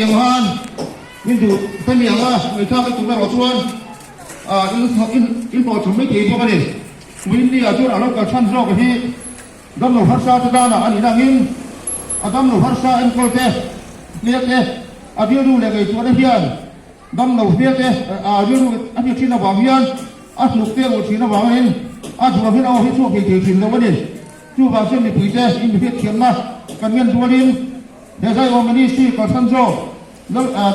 ยังฮันนี่ดูเป็นอย่างว่าไม่ทราบไปถึงไหนหรอชวนอินพอชมไม่กี่พวกนี้วินนี่อาจจะเราก็ชั้นรอกันที่ดำหนูพัชชาจะได้นะอันนี้นั่งอินดำหนูพัชชาเอ็นโคเตเรียกเตอาเดียดูเลยไอ้ตัวนี้เพี้ยนดำหนูเพี้ยนเตอาเดียดูอันนี้ชิ้นละบางเพี้ยนอาถูกเตี้ยหมดชิ้นละบางเองอาถูกเพี้ยนเอาที่ช่วงกี่ชิ้นแล้ววันนี้จู่บางเส้นมีปุ๋ยเตอินเพี้ยนเขียนมากันเงินตัวนี้เดี๋ยวใช้โอมันนี่สิก็ชั้นโซ่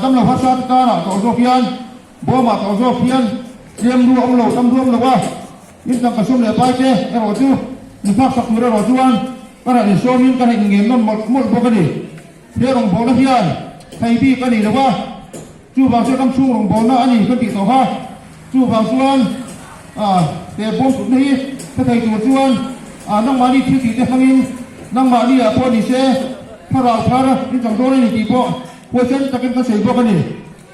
ดำหนูพัชชาจะได้นะต่อโซ่เพี้ยนบัวมาต่อโซ่เพี้ยนเลี้ยงดูองค์หลวงตำรวจเลยว่ายิ่งตั้งกระทรวงเลยไปเจ้ไอ้เราจู่มีภาคสักมือเราจู่อันก็ได้ในโซนยิ่งกันให้เงินนั่นหมดพวกนี้เพื่อหลวงพ่อและเพี้ยนไทยพี่ก็นี่เลยว่าจู่บางส่วนต้องชูหลวงพ่อนะอันนี้ก็ติดต่อฮะจู่บางส่วนแต่พวกสุดนี้ถ้าไทยตัวจู่อันนั่งมาดีที่ติดได้ทั้งนี้นั่งมาดีพอดีเช่ถ้าเราพลาดนี่จังโดนนี่ตีพวกเช่นจะเป็นกระสือพวกนี้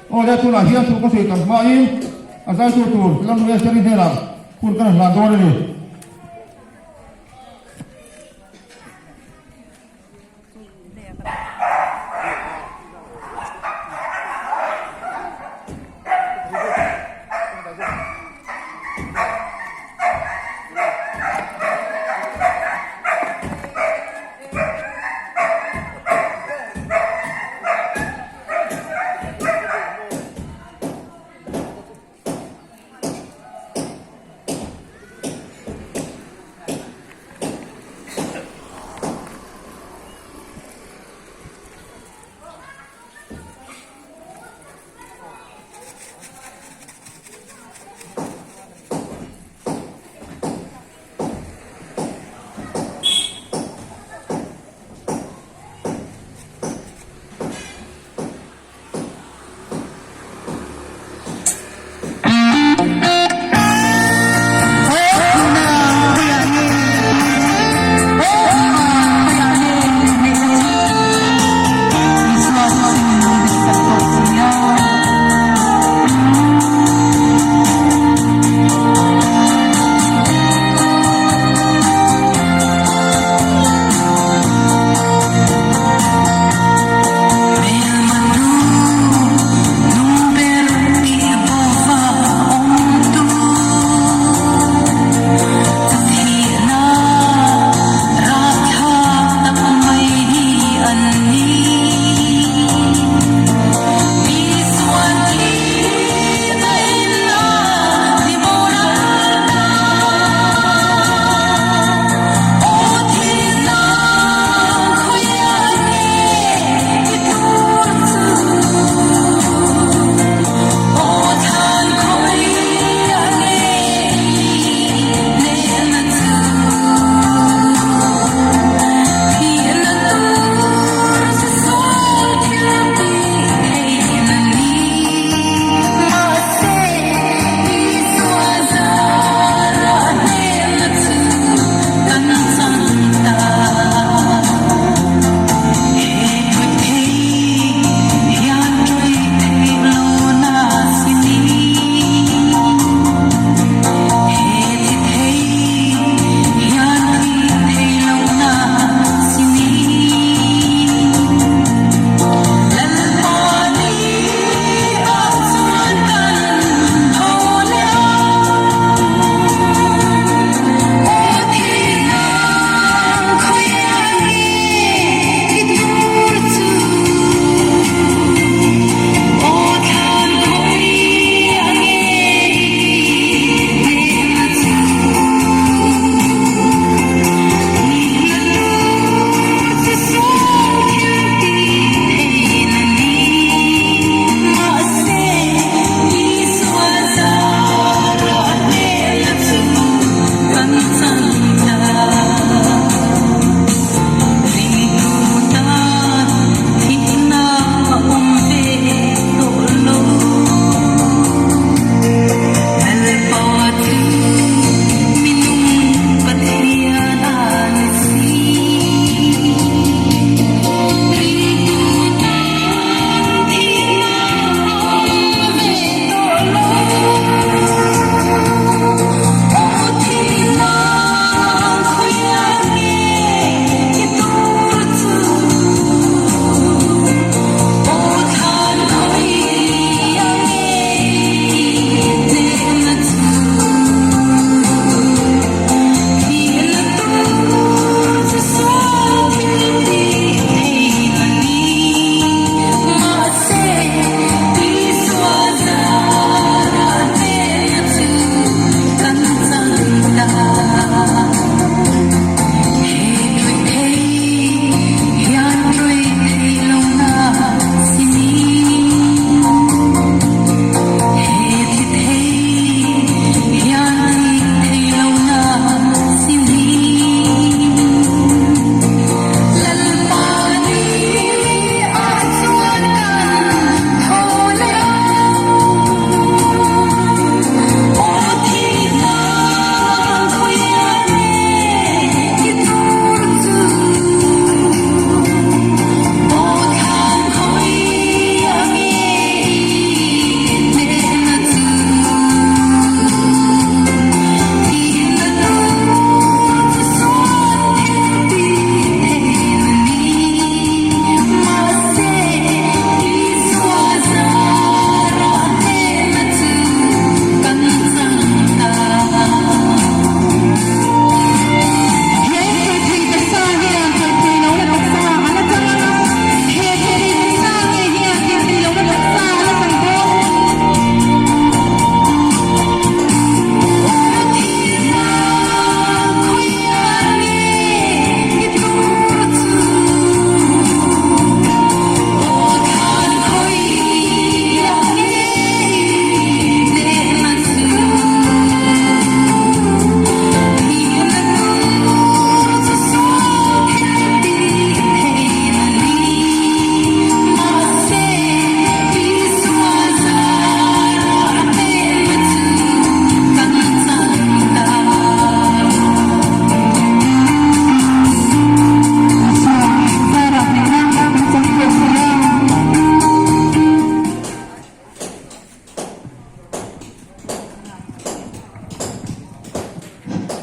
โอ้แล้วทุลาเฮียนทุกกระสือกันมาเองอาศัยตัวลำเลียงเส้นนี้ละคุณกันหลานตัวนี้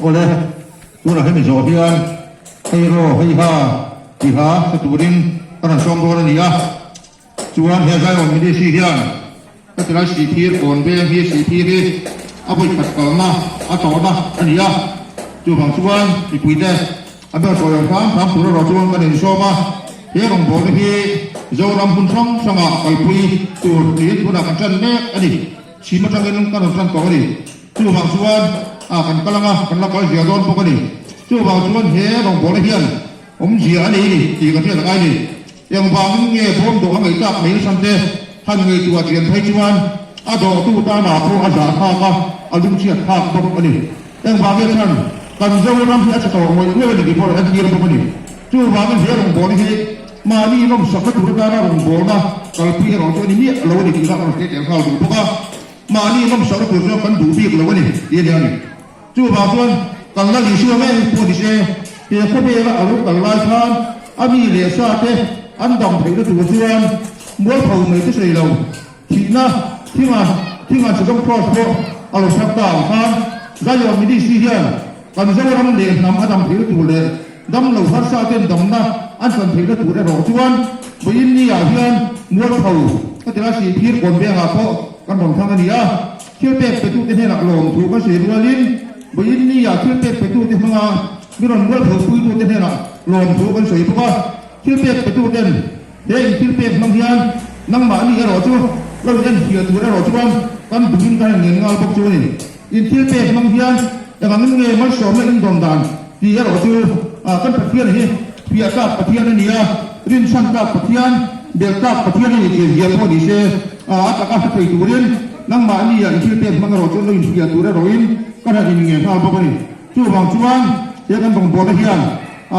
oleh tu nak kami sofian hero hiha hiha seturin karena sombong ni ya cuan hezai orang ini sihian ketika sihir konbe hi sihir apa ikat kalna atau apa ni ya cuan cuan dipuide apa soal kam pura rojuan kan ini soma he orang boleh hi jauh rampun song sama kalpui tu ni tu nak macam ni ani si macam ni kan orang kau ni cuan cuan akan kalanga kan nak kau jalan pokok ni cuan cuan he orang boleh hian dia ni tiga tiada kali yang bangunnya bom doang itu tak main santai hanya itu aja yang tujuan ada tu tanah pun ada apa ada siapa apa ini yang bagian kan jauh orang dia cakap orang itu di bawah ada dia apa ini tu bangun dia orang boleh ni mani orang sakit tu tanah orang boleh kalau pergi orang tu ini lalu di kita orang kita yang kalau buka mani orang sakit tu kan dubi kalau ini dia ni tu bangun kalau lagi suami pun di sini dia kebela alu kalau kan ami lesa teh andam thấy được chủ trương mỗi thầu mấy cái gì đâu thì na khi mà sử dụng pro ở lục sắc tàu kan ra yo mi đi si hian kan zo ram le nam adam thấy được chủ le dam lo har sa ten dam na an kan thấy được chủ le ro chuan bin ni ya hian mỗi thầu cái tela si phir kon be nga ko kan dong thang ani a khil pe pe tu te ne la lom thu ka se rualin bin ni ya khil pe pe tu te hanga miron mỗi thầu pui tu te ne la lom thu kan sei pa khil pe pe tu den he khil pe mang hian nang ma ni ro chu lo den hian tu ro chuan kan dungin kan ngeng ngal bok chu ni in khil pe mang hian yang ang nge mal so me in dom dan ti ro chu kan pathian hi pia ka pathian ni a rin san ka pathian del ka pathian ni ti ye po ni se ta ka pe tu rin nang ma ni ya khil pe mang ro chu lo in pia tu ro in kan in nge ngal bok ni chu bang chuan ye kan bang bo la hian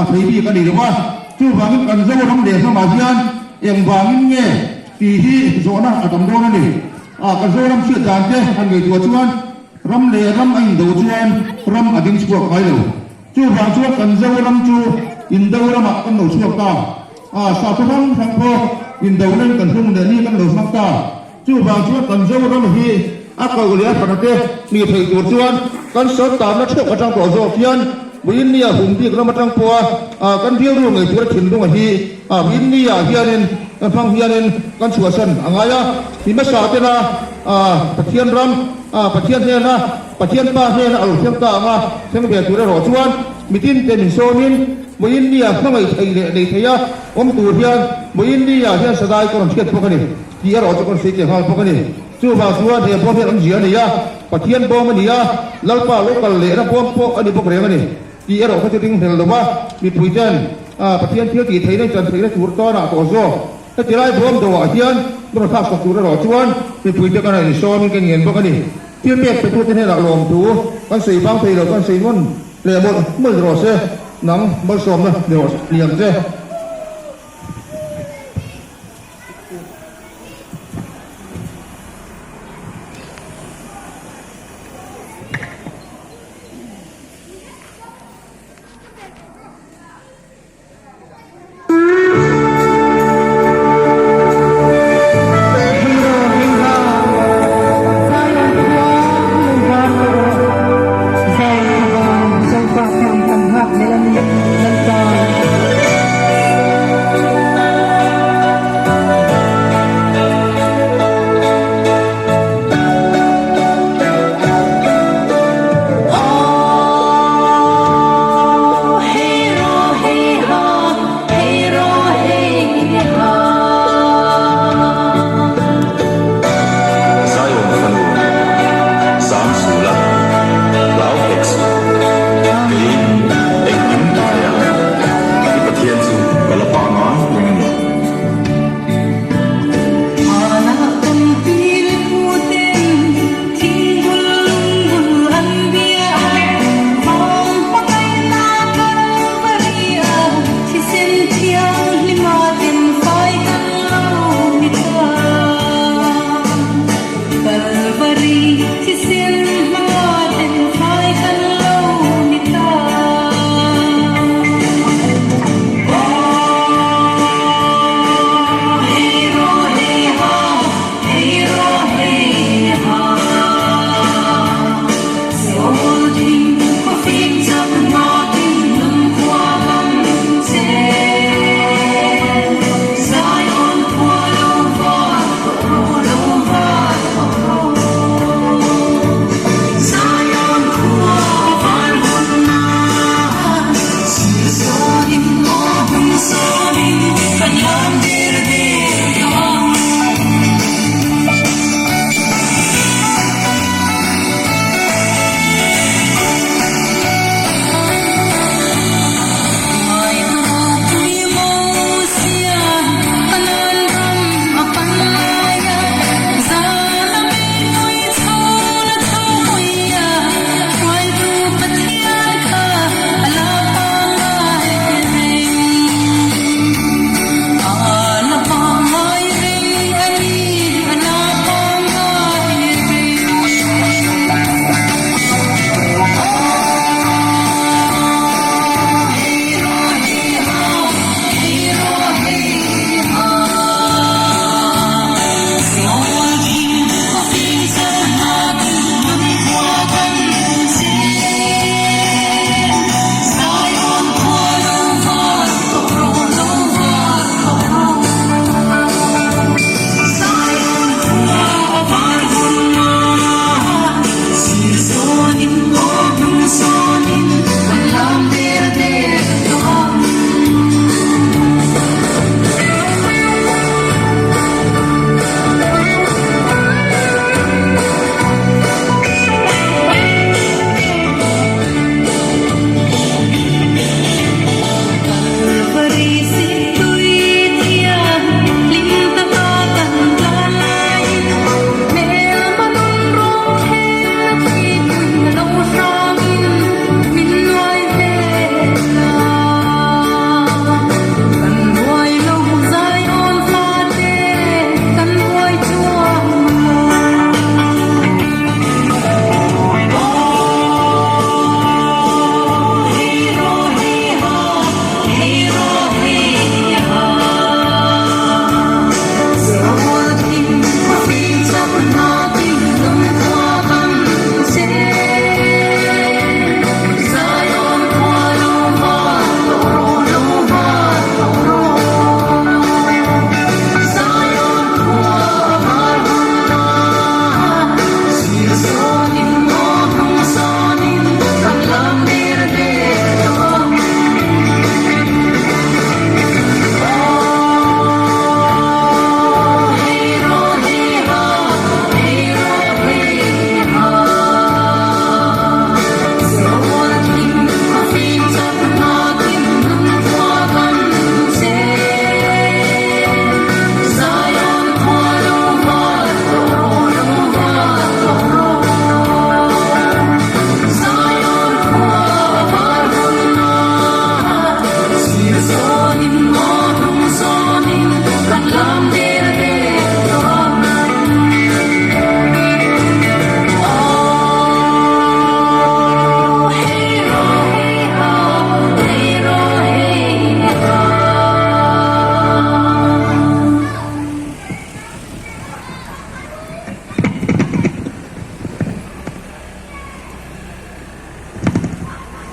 thei bi ka ni lo wa chu bang kan zo ram de sa ma hian yang bang nge ti hi zo na adam do na ni kan zo ram sia dan te han nge tu chuan ram le ram ai do chuan ram ading chu kai lo chu bang chu kan zo ram chu in do ram kan lo chu ta sa tu ram thang pho in do nan kan hung de ni kan lo sak ta chu bang chu kan zo ram hi ko le kan te ni thei tu chuan kan so ta na chu ka tang ko zo hian bin ni hum bi ram tang po kan diu ru ngai tur thin lu hi bin ni hianin kan phang hianin kan chua san angaya ti ma sa te na pathian ram pathian he na pathian pa he na al thiam ta ma theng be tur ro chuan mitin te min so min bin ni khangai thei le nei theya tu hian bin ni hian sadai ko ron chet pokani ti ro chu kon se ke hal pokani chu ba chuan he bo he ram ji ani ya pathian bo ma ni ya lalpa lokal le na bom po ani bok re ani ti ero ko ting hel lo ba mi puitan pathian thil ti thei nei chan thei na tur to na to zo ta ti lai bom do hian ro thak ko tur ro chuan mi puitan kan ni so min kan ngien bok ani ti me pe tu te ne la lom tu kan sei bang thei lo kan sei mon le mo mo ro se nang bal som na ro liam je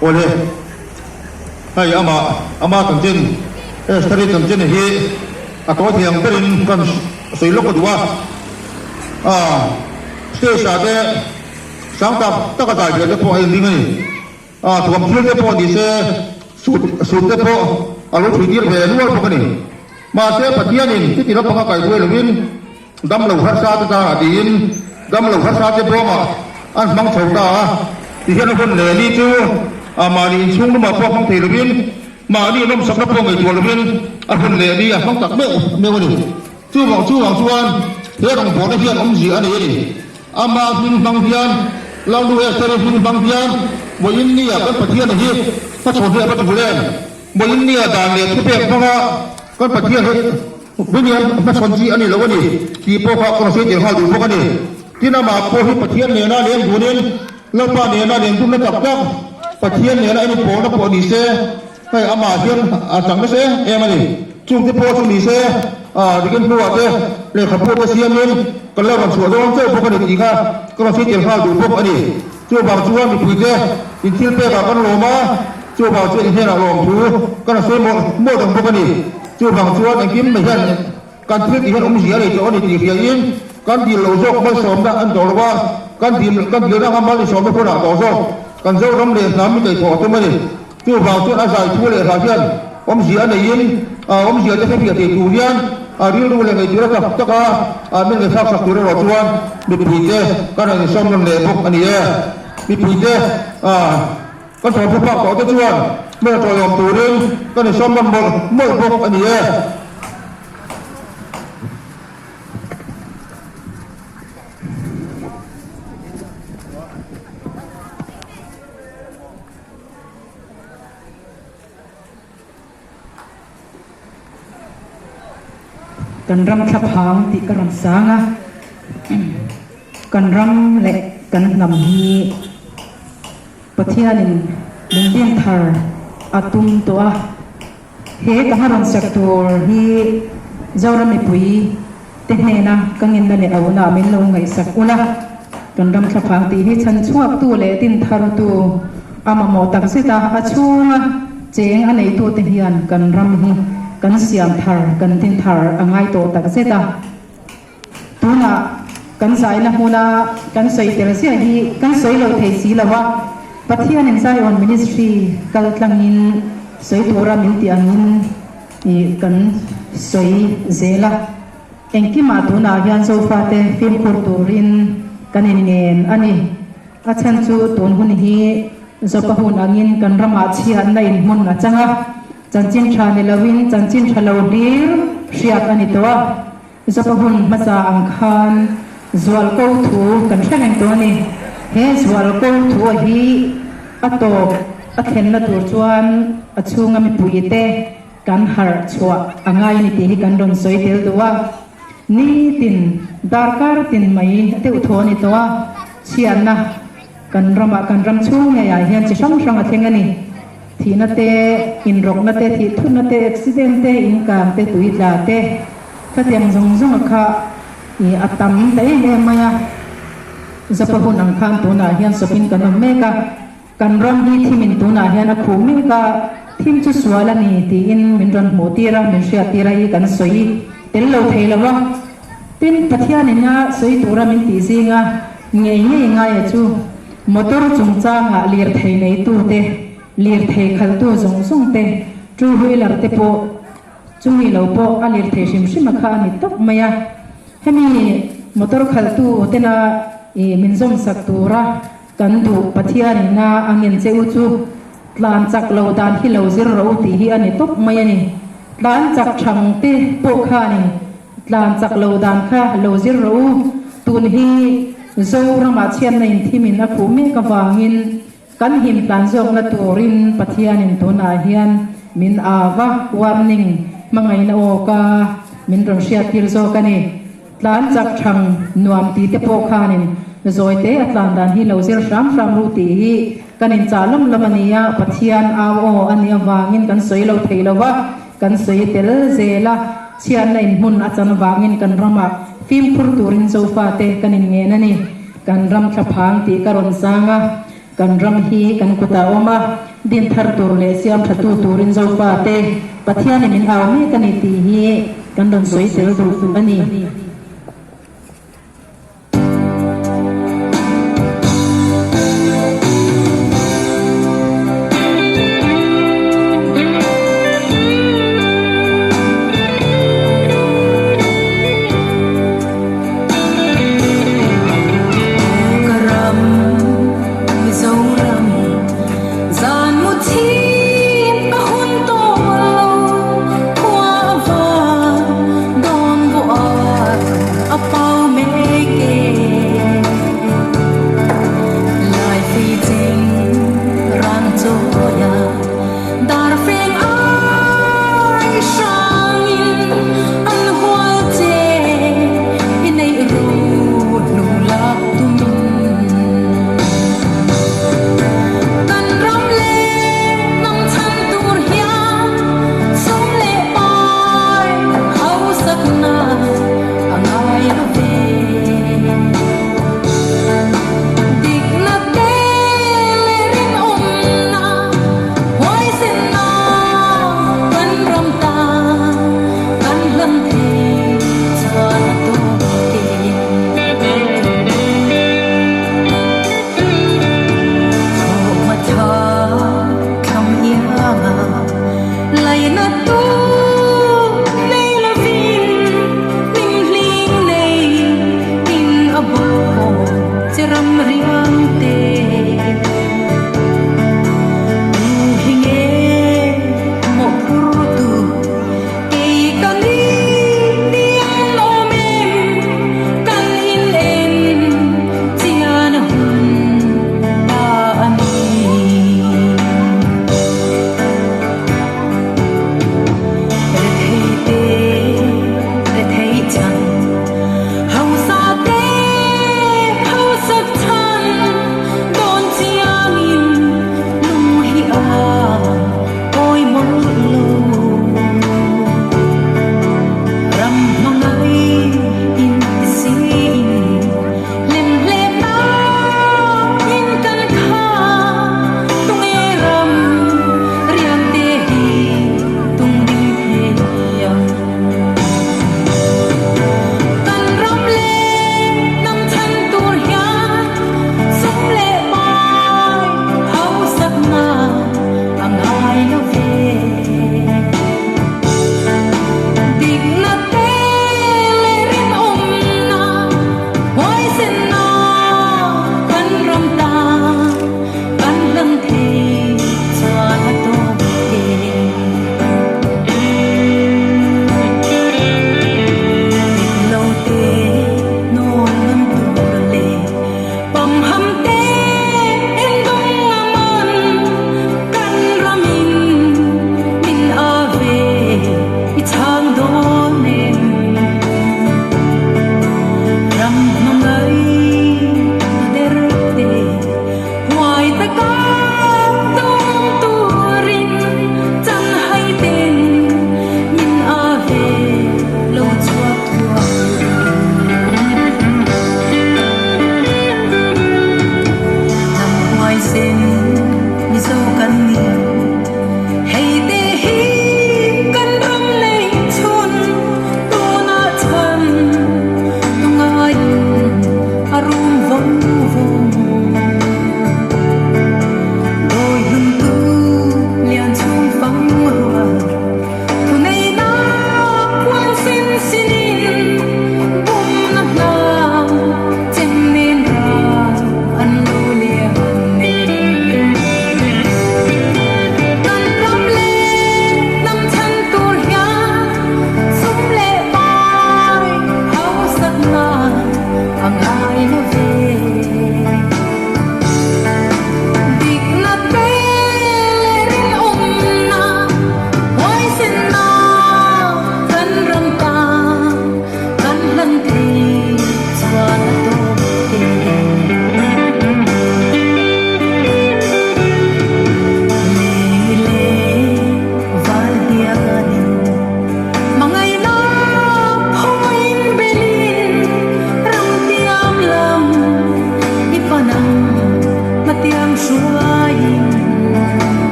โอเลให้อามาตั้งจินสตรีตั้งจินเฮตัวเทียงเป็นกันสวยลูกก็ดูว่าสเตชันเดสังกัดตั้งกระจายเดี๋ยวพอเองดีไหมถ่วงเพื่อนพอดีเสียสุดเดี๋ยวพออารมณ์ถึงยี่ห้อนู้นพวกนี้มาเสียปัจจัยนี้ที่ติดรับประกันไปด้วยหรือวินดำเหล่าฮัสซาตาดีนดำเหล่าฮัสซาจะพร้อมอันมังสวิรัติที่เห็นคนเหล่านี้จู่มาดีช่วงนู้นมาพวกมังเทหรือวินมาดีน้องสักนับพวกไอ้ตัวหรือวินอันคนเหล่านี้มังตักเมื่อวันนี้จู่หวังชวนเรื่องของผมได้เพียงองค์เสียนี่มาพิมพ์บางเพียนเราดูเอสเตอร์พิมพ์บางเพียนวันนี้ก็ปัจจัยนี้ถ้าชนเพื่อปัจจุบันวันนี้ด่านเนี่ยทุกเพศเพราะว่าก็ปัจจัยวันนี้มาชนจีอันนี้แล้ววันนี้ที่พวกเขาก็เสียเดี๋ยวเขาดูพวกนี้ที่น่ามาพวกที่ปัจจัยเนี่ยน่าเลี้ยงดูเนี่ยแล้วป้าเนี่ยน่าเลี้ยงทุกนักจับจ้องปัจจัยเนี่ยน่าไอ้พวกนักปวดดีเซ่ให้อามาเทียนจังไม่เซ่เอ็มนี่ช่วงที่พวกช่วงดีเซ่ดิฉันพูดว่าเลยขับพูดไปเสียเงินก็เล่ากันส่วนตัวเจ้าพวกกันอีกค่ะก็มาเสียเกี่ยวข้าวดูพวกอันนี้ช่วยบางช่วยมีคุยเจ้าอินทิลเป้กับกันโลมาช่วยบางช่วยอินเทนลงถูก็มาช่วยหมดทั้งพวกอันนี้ช่วยบางช่วยในกินไม่ใช่การที่ที่เห็นอมเสียเลยจะอันนี้ตีเสียยินการที่เราโชคไม่สมได้อันต่อว่าการที่เราทำมาที่สมไม่ควรต่อโชคการเจ้าร่ำเรียนน้ำไม่เคยถอดตัวมันช่วยบางช่วยอาศัยช่วยเลยหาเช่นอมเสียในยินอมเสียจะให้เพียรติดูเรียนเรื่องรู้เลยไงจุดรับตะก้าไม่ได้ทักสักตัวเราชวนมีผีเจ้ก็ในช่องนั่นเลยพวกอันนี้มีผีเจ้ก็สอนพวกพ่อเขาจะชวนเมื่อตัวยอมตัวเรื่องก็ในช่องมันหมดเมื่อพวกอันนี้กันรำขับหางที่กระรำสางกันรำเล็กกันนำฮีปะเทียนินลินเดียนทาร์อาตุมตัวเฮกันหารันสักตัวฮีเจ้าเราไม่ปุยเตเฮนะกันเงินนั่นเอาหน้ามินลงไงสักอุละกันรำขับหางที่ให้ฉันชอบตัวเล็ดินทาร์ตัวอามาโมตักเสตาอาชัวเจงอันไหนตัวเตียนกันรำฮีกันเสียมทาร์กันทิ้งทาร์อ่างไงโตตักเสตาตัวน่ะกันใส่ละหัวน่ะกันใส่เตลเสียดีกันใส่เราเทสีละวะปัทยานินไซออนมินิสทรีกัลตังอินใส่ตัวรามินตีอังินอีกันใส่เซละเอ็งกิมาตัวน่ะยันโซฟาเตฟิล์มคูตูรินกันเงินอันนี้อาจารย์จูตัวหุ่นฮีจะพหุนอังินกันรำอาชีอันใดมุนนะจังอ่ะจันจินชาเนลวินจันจินชาลาวดีร์เชียกันนี่ตัวจะพหุนมาจากอังคารจวลกูทูกันแค่นั้นตัวนี้เฮจวลกูทูฮีอัตโตอัตเห็นละตัวจวนอัชงามิปุยเตกันหาชัวอ่างไงนี่ที่กันโดนสวยเดียวตัวนี่ตินดาร์การตินไม่เตอุทโธนี่ตัวเชียนนะกันรำช่วงใหญ่ๆเห็นจะช่องอัดเห็นกันนี่ที่นั่นเตอินรกนั่นเตที่ทุนนั่นเตอุบิเหตุเตอินการเตตุยลาเตถ้าเตรียมจงค่ะอีอัตตัมเตเอมายาจะพหุนอังคารตัวน่ะเฮียนสปินกันเมกะกันรำดีที่มินตัวน่ะเฮียนคู่เมกะทีมจุสวาลนี่ที่อินมินรันโมตีระมินเชียตีระอีกันสวยเตลโลเทลวะตินพัทยานี่นะสวยตัวระมินตีซิงะเงี้ยง่ายจูมอเตอร์จุงจ้างะเลียร์เทในตัวเตเลียร์เทขัดตัวส่งเตจูหุยลาร์เตโปจูมีเหล่าโปอเลียร์เทชิมข้านี่ตกมายาให้มีมอเตอร์ขัดตัวเตน่ะมินซงสักตัวระกันดูปัทยานี่นะอังเงินเจ้าจูลานจักเหล่าดานที่เหล่าซิร์เราตีฮีอันนี้ตกมายานี่ลานจักช่างเตโปข้านี่ลานจักเหล่าดานข้าเหล่าซิร์เราตุนฮีโซรามาเชียนในที่มินนักผู้มีกวางินกันหิมตันจงละตัวรินปัทยานินตัวนาเฮียนมินอาวะวามนิงมังไงนาโอกามินรังเชียติรโซกันนี่ลานจักช่างนวมตีเตโปคานินโซยเตอัตลันดานฮิเลวเซลชามรูตีฮีกันนินจาลมละมันยาปัทยานอาวโออันนี้วางินกันสวยเราเทลวะกันสวยเตลเซละเชียนในมุนอาจารย์วางินกันรำมาฟิล์มพูดตูรินโซฟาเตกันนินเงนันนี่กันรำขับหางตีกรอนสางะ kan ram hi kan kuta oma din thar tur le siam thatu turin zo pa te pathian min aw mi kan ti hi kan don soi tel du ani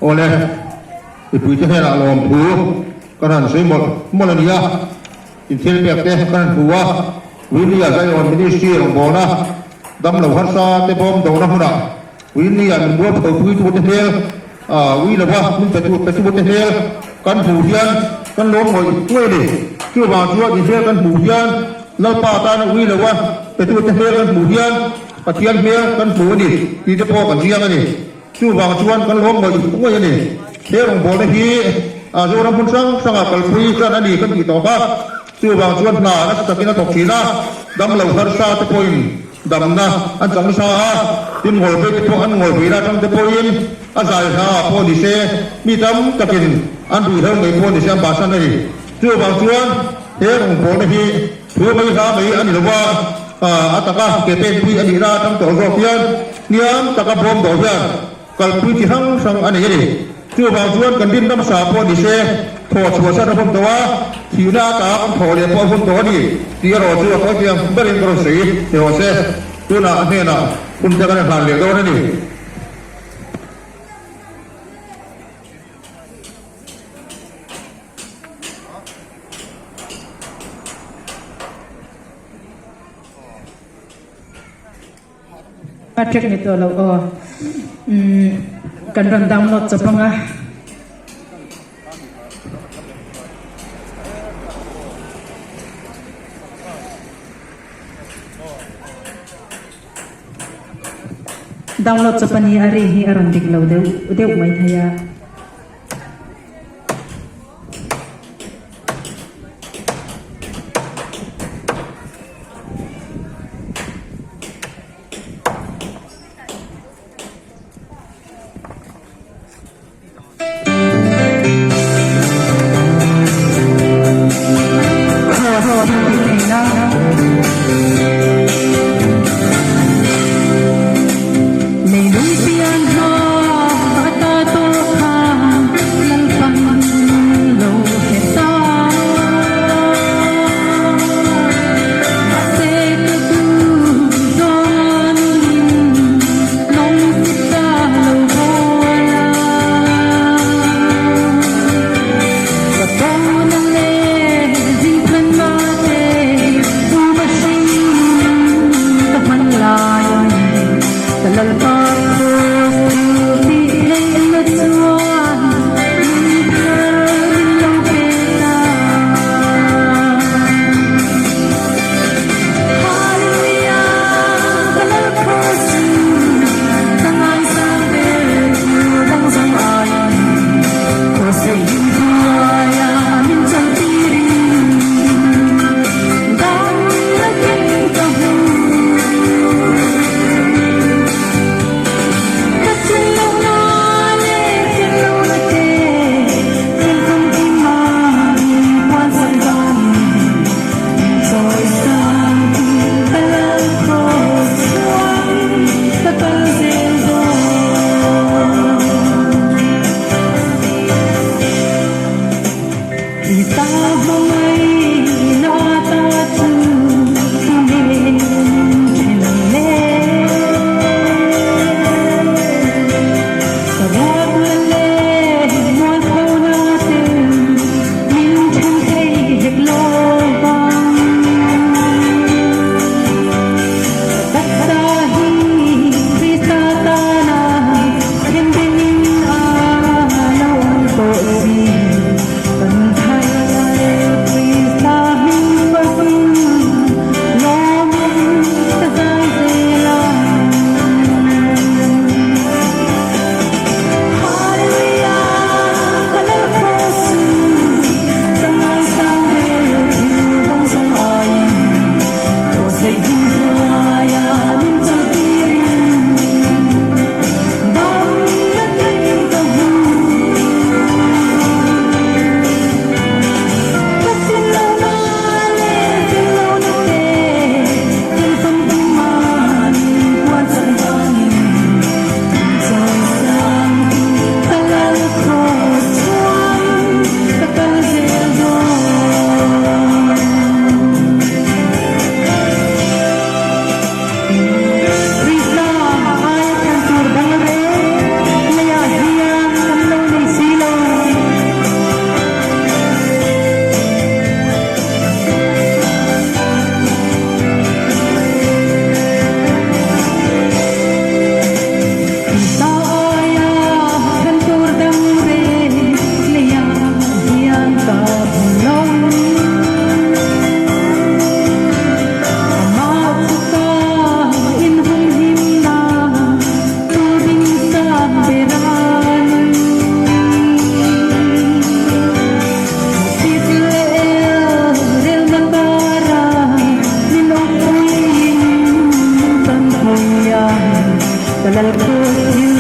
โอเลยอีปุยจะให้ละลมผูก็นั่นใช้หมดละเนียอินเทลแบบเตะก็นั่นผัววินนี่ใจอ่อนไม่ได้เสียของบ่นะดำเหล่าฮันซาเตปอมโดนนะหุ่นวินนี่มันบัวเปิดปุยทุบเทลวินละว่ามันไปทุบเทลกันผูเทียนกันล้มหมดเว้ยดิชื่อบางชัวอินเทลกันผูเทียนแล้วป้าตาวินละว่าไปทุบเทลกันผูเทียนปะเทียนเมียกันผูนี่ที่จะพอกันเทียนกันนี่ชื่อบางชวนกันล้มหมดเว้ยนี่เที่ยวของบ่ได้ที่โจรพุ่งสังกัดปุยกันนั่นนี่กันกี่ต่อบ้าชื่อบางชวนหน้านักตะกินตกขีนะดำเหล่าฮันซาเตปอยดำนะอันจังซาที่งอยไปพวกอันงอยไปนะจังเตปอยอันสายหาพอดิเซมีดำตะกินอันดูเท่าไม่พอดิเซบาสันนี่ชื่อบางชวนเที่ยวของบ่ได้ที่ถือไม่ทำไม่อันนี้หรือว่าอัตกะเก็บเป็นปุยอันนี้นะจังต่อรอบเพียนเนี่ยตะกะพร้อมต่อเพียนกัลปุยที่หังสังอันนี้นี่ชื่อบางชวนกันดินน้ำสาพอดิเซถอดชัวชาติพมตัวผิวหน้ากาพอเรียพอพมตัวนี่ที่เราชัวเขาเพียงบริเวณกระสีเดี๋ยวเซตัวน่ะเนี่ยน่ะคุณจะกันผ่านเหลือตัวนั่นนี่ปัจจัยในตัวเรากันรันดาวน์โหลดจะพังอ่ะดาวน์โหลดจะพันนี้อะไรที่อารันดิกเราเดี๋ยวไม่ทายาในลุยเปียนหาตาตัวขา to you